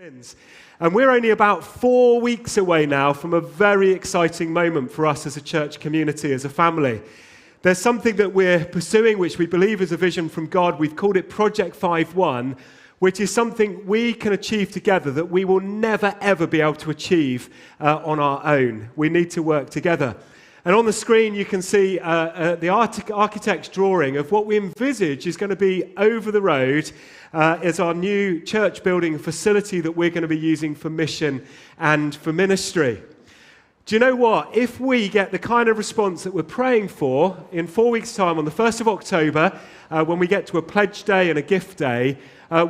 sins. And we're only about 4 weeks away now from a very exciting moment for us as a church community, as a family. There's something that we're pursuing, which we believe is a vision from God. We've called it Project 5.1, which is something we can achieve together that we will never, ever be able to achieve on our own. We need to work together. And on the screen, you can see the architect's drawing of what we envisage is going to be over the road is our new church building facility that we're going to be using for mission and for ministry. Do you know what? If we get the kind of response that we're praying for in 4 weeks' time on the 1st of October, when we get to a pledge day and a gift day,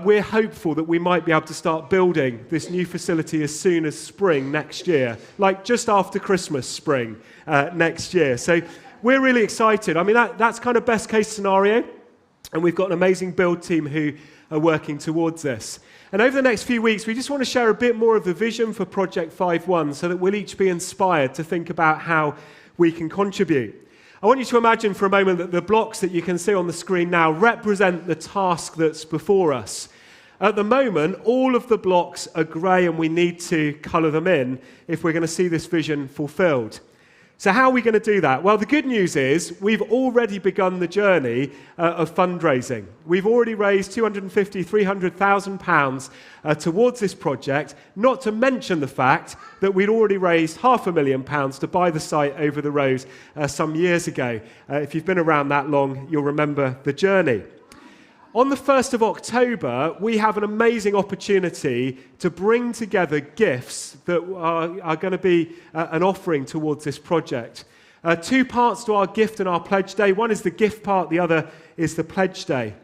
we're hopeful that we might be able to start building this new facility as soon as spring next year, like just after Christmas spring next year. So we're really excited. I mean, that's kind of best case scenario, and we've got an amazing build team who are working towards this. And over the next few weeks, we just want to share a bit more of the vision for Project 5.1 so that we'll each be inspired to think about how we can contribute. I want you to imagine for a moment that the blocks that you can see on the screen now represent the task that's before us. At the moment, all of the blocks are grey and we need to colour them in if we're going to see this vision fulfilled. So how are we going to do that? Well, the good news is we've already begun the journey of fundraising. We've already raised £250,000, £300,000 towards this project, not to mention the fact that we'd already raised £500,000 to buy the site over the road some years ago. If you've been around that long, you'll remember the journey. On the 1st of October, we have an amazing opportunity to bring together gifts that are going to be an offering towards this project. 2 parts to our gift and our pledge day. One is the gift part, the other is the pledge day.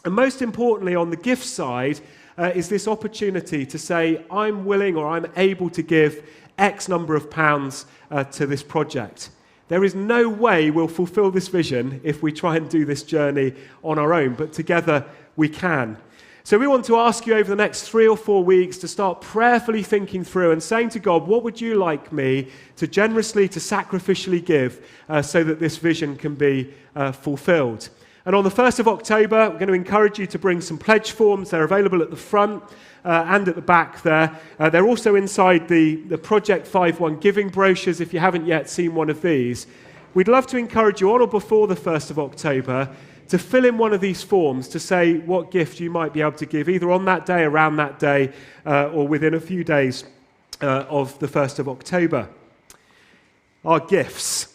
And most importantly, on the gift side, is this opportunity to say, I'm willing or I'm able to give X number of pounds to this project. There is no way we'll fulfill this vision if we try and do this journey on our own, but together we can. So we want to ask you over the next 3 or 4 weeks to start prayerfully thinking through and saying to God, what would you like me to generously, to sacrificially give so that this vision can be fulfilled? And on the 1st of October, we're going to encourage you to bring some pledge forms. They're available at the front and at the back there. They're also inside the Project 5.1 giving brochures if you haven't yet seen one of these. We'd love to encourage you on or before the 1st of October to fill in one of these forms to say what gift you might be able to give, either on that day, around that day, or within a few days of the 1st of October. Our gifts.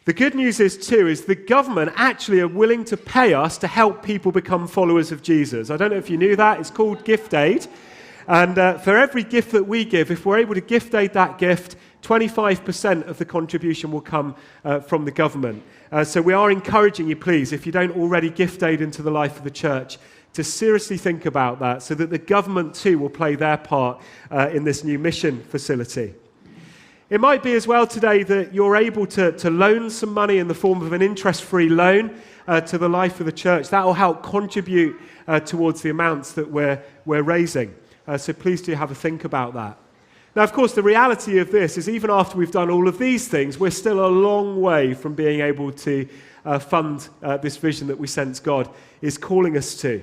The good news is the government actually are willing to pay us to help people become followers of Jesus. I don't know if you knew that. It's called Gift Aid. And for every gift that we give, if we're able to gift aid that gift, 25% of the contribution will come from the government. So we are encouraging you, please, if you don't already gift aid into the life of the church, to seriously think about that so that the government too will play their part in this new mission facility. It might be as well today that you're able to loan some money in the form of an interest-free loan to the life of the church. That will help contribute towards the amounts that we're raising. So please do have a think about that. Now, of course, the reality of this is even after we've done all of these things, we're still a long way from being able to fund this vision that we sense God is calling us to.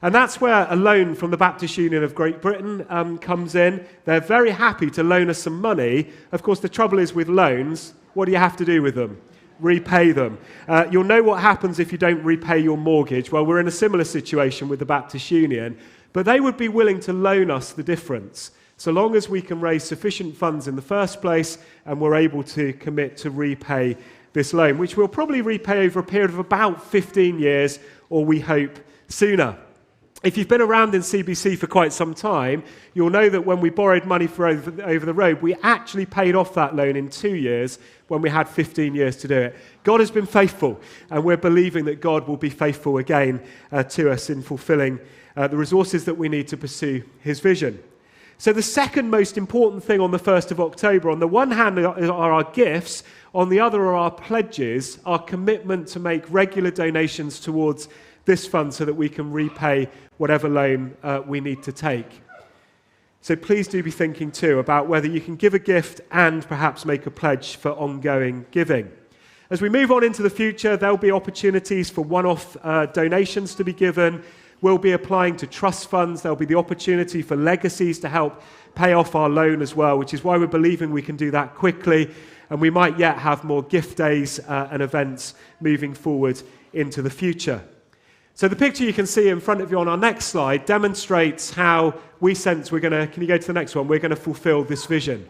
And that's where a loan from the Baptist Union of Great Britain comes in. They're very happy to loan us some money. Of course, the trouble is with loans, what do you have to do with them? Repay them. You'll know what happens if you don't repay your mortgage. Well, we're in a similar situation with the Baptist Union, but they would be willing to loan us the difference, so long as we can raise sufficient funds in the first place and we're able to commit to repay this loan, which we'll probably repay over a period of about 15 years, or we hope sooner. If you've been around in CBC for quite some time, you'll know that when we borrowed money for over the road, we actually paid off that loan in 2 years when we had 15 years to do it. God has been faithful, and we're believing that God will be faithful again to us in fulfilling the resources that we need to pursue his vision. So the second most important thing on the 1st of October, on the one hand are our gifts, on the other are our pledges, our commitment to make regular donations towards this fund so that we can repay whatever loan we need to take. So please do be thinking too about whether you can give a gift and perhaps make a pledge for ongoing giving. As we move on into the future, there'll be opportunities for one-off donations to be given. We'll be applying to trust funds. There'll be the opportunity for legacies to help pay off our loan as well, which is why we're believing we can do that quickly. And we might yet have more gift days and events moving forward into the future. So the picture you can see in front of you on our next slide demonstrates how we sense we're going to, can you go to the next one? We're going to fulfill this vision.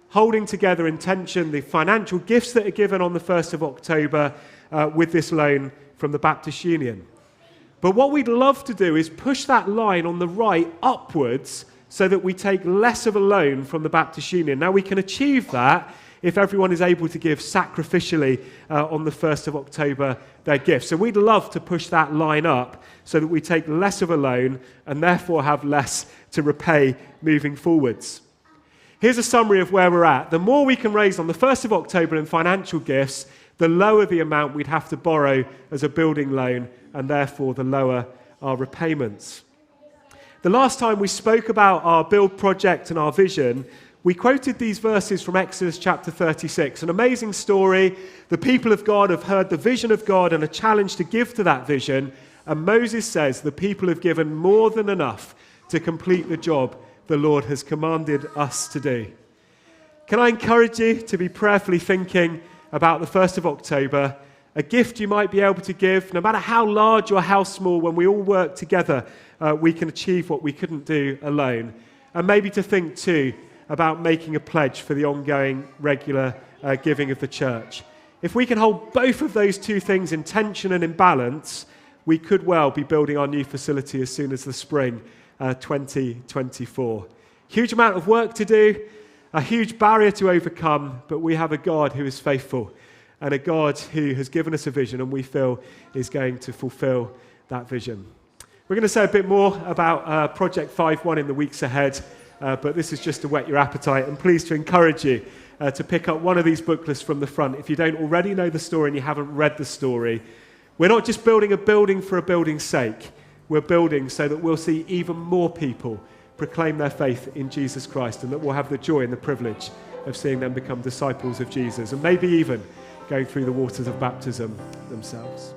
Holding together in tension the financial gifts that are given on the 1st of October with this loan from the Baptist Union. But what we'd love to do is push that line on the right upwards so that we take less of a loan from the Baptist Union. Now we can achieve that if everyone is able to give sacrificially on the 1st of October their gifts. So we'd love to push that line up so that we take less of a loan and therefore have less to repay moving forwards. Here's a summary of where we're at. The more we can raise on the 1st of October in financial gifts, the lower the amount we'd have to borrow as a building loan, and therefore the lower our repayments. The last time we spoke about our build project and our vision, we quoted these verses from Exodus chapter 36, an amazing story. The people of God have heard the vision of God and are challenged to give to that vision. And Moses says the people have given more than enough to complete the job the Lord has commanded us to do. Can I encourage you to be prayerfully thinking about the 1st of October, a gift you might be able to give, no matter how large or how small, when we all work together, we can achieve what we couldn't do alone. And maybe to think too, about making a pledge for the ongoing regular giving of the church. If we can hold both of those two things in tension and in balance, we could well be building our new facility as soon as the spring 2024. Huge amount of work to do, a huge barrier to overcome, but we have a God who is faithful and a God who has given us a vision and we feel is going to fulfill that vision. We're going to say a bit more about Project 5.1 in the weeks ahead. But this is just to whet your appetite. I'm pleased to encourage you to pick up one of these booklets from the front. If you don't already know the story and you haven't read the story, we're not just building a building for a building's sake. We're building so that we'll see even more people proclaim their faith in Jesus Christ and that we'll have the joy and the privilege of seeing them become disciples of Jesus and maybe even going through the waters of baptism themselves.